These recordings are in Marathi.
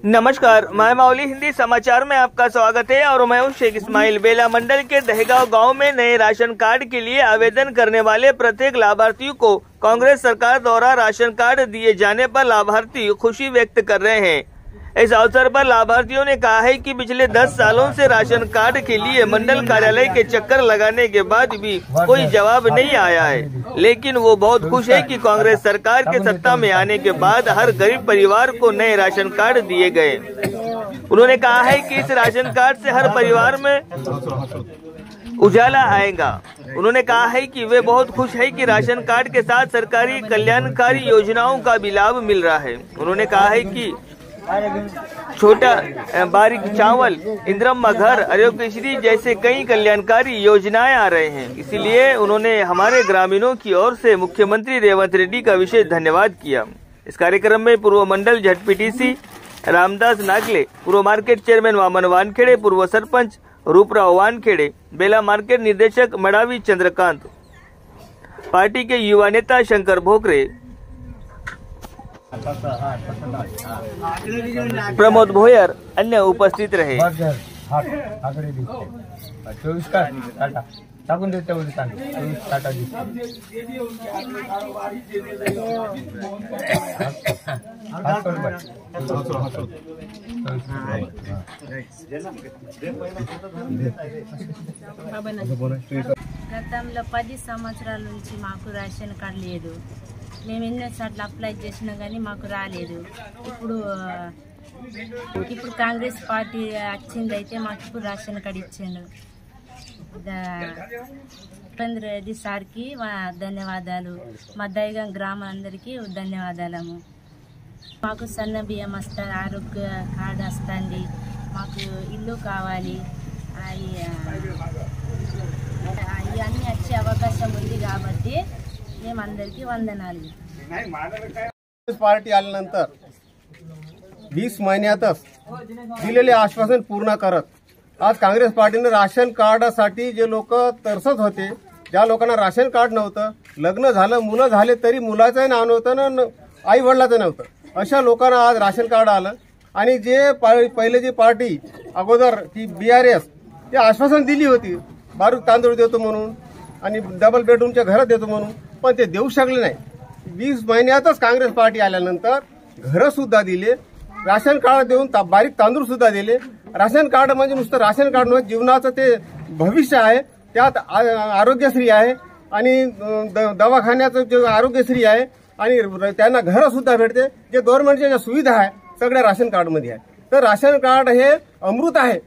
नमस्कार, मैं माउली हिंदी समाचार में आपका स्वागत है और मैं हूं शेख इस्माइल। बेला मंडल के दहगांव गांव में नए राशन कार्ड के लिए आवेदन करने वाले प्रत्येक लाभार्थियों को कांग्रेस सरकार द्वारा राशन कार्ड दिए जाने पर लाभार्थी खुशी व्यक्त कर रहे हैं। इस अवसर पर लाभार्थियों ने कहा है कि पिछले 10 सालों से राशन कार्ड के लिए मंडल कार्यालय के चक्कर लगाने के बाद भी कोई जवाब नहीं आया है, लेकिन वो बहुत खुश है कि कांग्रेस सरकार के सत्ता में आने के बाद हर गरीब परिवार को नए राशन कार्ड दिए गए। उन्होंने कहा है कि इस राशन कार्ड से हर परिवार में उजाला आएगा। उन्होंने कहा है कि वे बहुत खुश है कि राशन कार्ड के साथ सरकारी कल्याणकारी योजनाओं का भी लाभ मिल रहा है। उन्होंने कहा है कि छोटा बारीक चावल, इंदिरा घर, आरोग्यश्री जैसे कई कल्याणकारी योजनाएं आ रहे हैं। इसीलिए उन्होंने हमारे ग्रामीणों की ओर से मुख्यमंत्री रेवंत रेड्डी का विशेष धन्यवाद किया। इस कार्यक्रम में पूर्व मंडल ZPTC रामदास नागले, पूर्व मार्केट चेयरमैन वामन वानखेड़े, पूर्व सरपंच रूपराव वानखेड़े, बेला मार्केट निर्देशक मड़ावी चंद्रकांत, पार्टी के युवा नेता शंकर भोकरे, प्रमोद भोयर अन्य उपस्थित रहे। గతంలో 10 సంవత్సరాల నుంచి మాకు రేషన్ కార్డు లేదు। మేము ఎన్నోసార్లు అప్లై చేసినా కానీ మాకు రాలేదు। ఇప్పుడు కాంగ్రెస్ పార్టీ వచ్చిందైతే మాకు ఇప్పుడు రేషన్ కార్డు ఇచ్చాను। ఉపేంద్ర రెడ్డి సార్కి మా ధన్యవాదాలు, మా దైగం గ్రామాలందరికీ ధన్యవాదాలము। మాకు సన్న బియ్యం వస్తుంది, ఆరోగ్య కార్డు వస్తుంది, మాకు ఇల్లు కావాలి, ఇవన్నీ వచ్చే అవకాశం ఉంది కాబట్టి మేమందరికీ వందనాలు। पार्टी आल्यानंतर 20 महिन्यातच दिलेले आश्वासन पूर्ण करत आज काँग्रेस पार्टीने राशन कार्डासाठी जे लोक तरसत होते, ज्या लोकांना राशन कार्ड नव्हतं, लग्न झालं, मुलं झाले तरी मुलाचं नाव नव्हतं ना आई वडिलाचं नव्हतं, अशा लोकांना आज राशन कार्ड आलं। आणि जे पहिले जी पार्टी अगोदर ती BRS ते आश्वासन दिली होती बारूक तांदूळ देतो म्हणून आणि डबल बेडरूमच्या घरात देतो म्हणून, पण ते देऊ शकले नाही। 20 महिन्यातच काँग्रेस पार्टी आल्यानंतर घरं सुद्धा दिले, राशन कार्ड देऊन बारीक तांदूळ सुद्धा दिले। राशन कार्ड म्हणजे नुसतं राशन कार्ड नव्हे, जीवनाचं ते भविष्य आहे। त्यात आरोग्यश्री आहे आणि दवाखान्याचं जे आरोग्यश्री आहे आणि त्यांना घरं सुद्धा भेटते। जे गव्हर्नमेंटच्या ज्या सुविधा आहे सगळ्या राशन कार्डमध्ये आहे। तर राशन कार्ड हे अमृत आहे।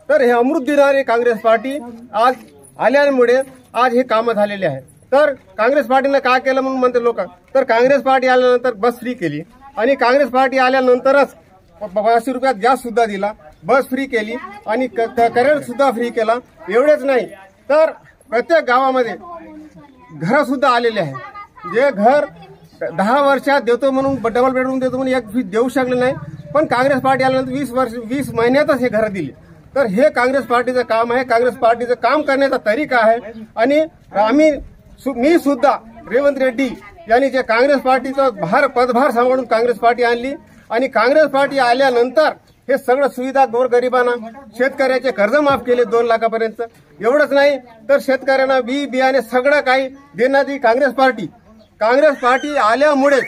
तर हे अमृत देणारी काँग्रेस पार्टी आज आल्यामुळे आज हे कामं झालेले आहे। तर काँग्रेस पार्टीने काय केलं म्हणून म्हणते लोक, तर काँग्रेस पार्टी आल्यानंतर बस फ्री केली आणि काँग्रेस पार्टी आल्यानंतरच 500 रुपयात गॅस सुद्धा दिला, बस फ्री केली आणि करेंट सुद्धा फ्री केला। एवढेच नाही तर प्रत्येक गावामध्ये घर सुद्धा आलेले आहे। जे घर 10 वर्षात देतो म्हणून डबल बेडरूम देतो म्हणून एक देऊ शकले नाही, पण काँग्रेस पार्टी आल्यानंतर 20 महिन्यातच हे घर दिले। तर हे काँग्रेस पार्टीचं काम आहे, काँग्रेस पार्टीचं काम करण्याचा तरीका आहे। आणि मी सुद्धा रेवंत रेड्डी यांनी जे काँग्रेस पार्टीचा पदभार सांभाळून काँग्रेस पार्टी आणली आणि काँग्रेस पार्टी आल्यानंतर हे सगळं सुविधा गोरगरिबांना, शेतकऱ्याचे कर्ज माफ केले 2 लाखापर्यंत। एवढंच नाही तर शेतकऱ्यांना बियाणे सगळं काही देणारी काँग्रेस पार्टी आल्यामुळे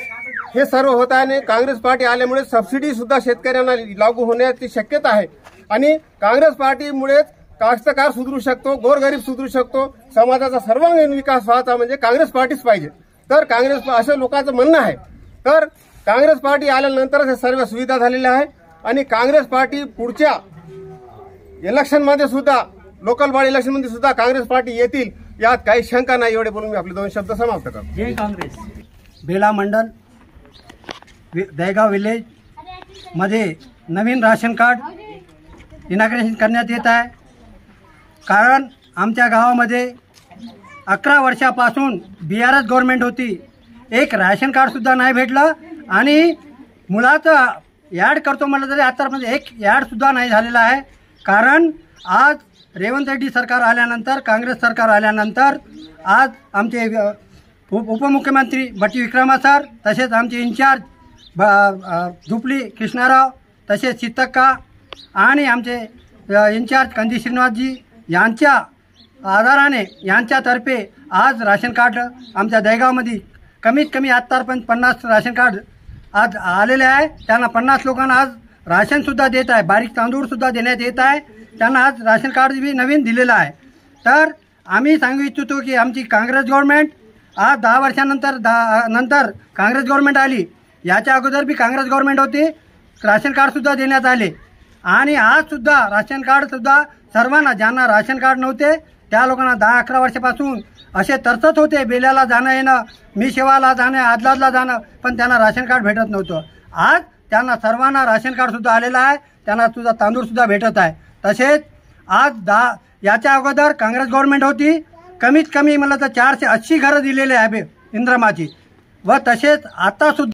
हे सर्व होत आहे। काँग्रेस पार्टी आल्यामुळे सबसिडी सुद्धा शेतकऱ्यांना लागू होण्याची शक्यता आहे आणि काँग्रेस पार्टीमुळेच कास्तकार सुधरू शकतो, गोरगरीब सुधरू शकतो, समाजाचा सर्वांगीण विकास व्हायचा म्हणजे काँग्रेस पार्टीच पाहिजे। तर काँग्रेस असं लोकांचं म्हणणं आहे। तर काँग्रेस पार्टी आल्यानंतरच हे सर्व सुविधा झालेल्या आहे आणि काँग्रेस पार्टी पुढच्या इलेक्शनमध्ये सुद्धा, लोकल बॉडी इलेक्शनमध्ये सुद्धा काँग्रेस पार्टी येतील यात काही शंका नाही। एवढे बोलून मी आपले 2 शब्द समाप्त करतो। जय काँग्रेस। बेला मंडल दहगांव विलेज मध्ये नवीन राशन कार्ड इनॉग्रेशन करण्यात येत आहे। कारण आमच्या गावामध्ये 11 वर्षापासून BRS गव्हर्नमेंट होती, एक राशन कार्ड सुद्धा नाही भेटलं आणि मुलाचं ॲड करतो म्हटलं तरी आतापर्यंत एक ॲड सुद्धा नाही झालेला आहे। कारण आज रेवंत रेड्डी सरकार आल्यानंतर, काँग्रेस सरकार आल्यानंतर आज आमचे उपमुख्यमंत्री बट्टी विक्रमा सर, तसेच आमचे इंचार्ज धुपली कृष्णाराव तसेच सीतक्का आणि आमचे इन्चार्ज कंदी श्रीनिवासजी यांच्या आधाराने यांच्यातर्फे आज राशन कार्ड आमच्या दहेगावमध्ये कमीत कमी आत्तापर्यंत 50 राशन कार्ड आज आलेले आहे. त्यांना 50 लोकांना आज राशनसुद्धा देत आहे. बारीक तांदूळसुद्धा देण्यात येत आहे. त्यांना आज राशन कार्ड बी नवीन दिलेलं आहे. तर आम्ही सांगू इच्छितो की आमची काँग्रेस गव्हर्नमेंट आज 10 वर्षानंतर नंतर काँग्रेस गव्हर्नमेंट आली. याच्या अगोदर बी काँग्रेस गव्हर्नमेंट होती. राशन कार्डसुद्धा देण्यात आले आणि आजसुद्धा राशन कार्डसुद्धा सर्वांना ज्यांना राशन कार्ड नव्हते त्या लोकांना 10-11 वर्षापासून असे तरसत होते बेल्याला जाणं येणं, मी शेवाला जाणं, आदलाजला जाणं, पण त्यांना राशन कार्ड भेटत नव्हतं. आज त्यांना सर्वांना राशन कार्डसुद्धा आलेलं आहे. त्यांना सुद्धा तांदूळसुद्धा भेटत आहे. तसेच आज याच्या अगोदर काँग्रेस गव्हर्नमेंट होती. कमीत कमी मला तर 480 घरं दिलेले आहे इंद्रमाची व तसेच आता सुद्धा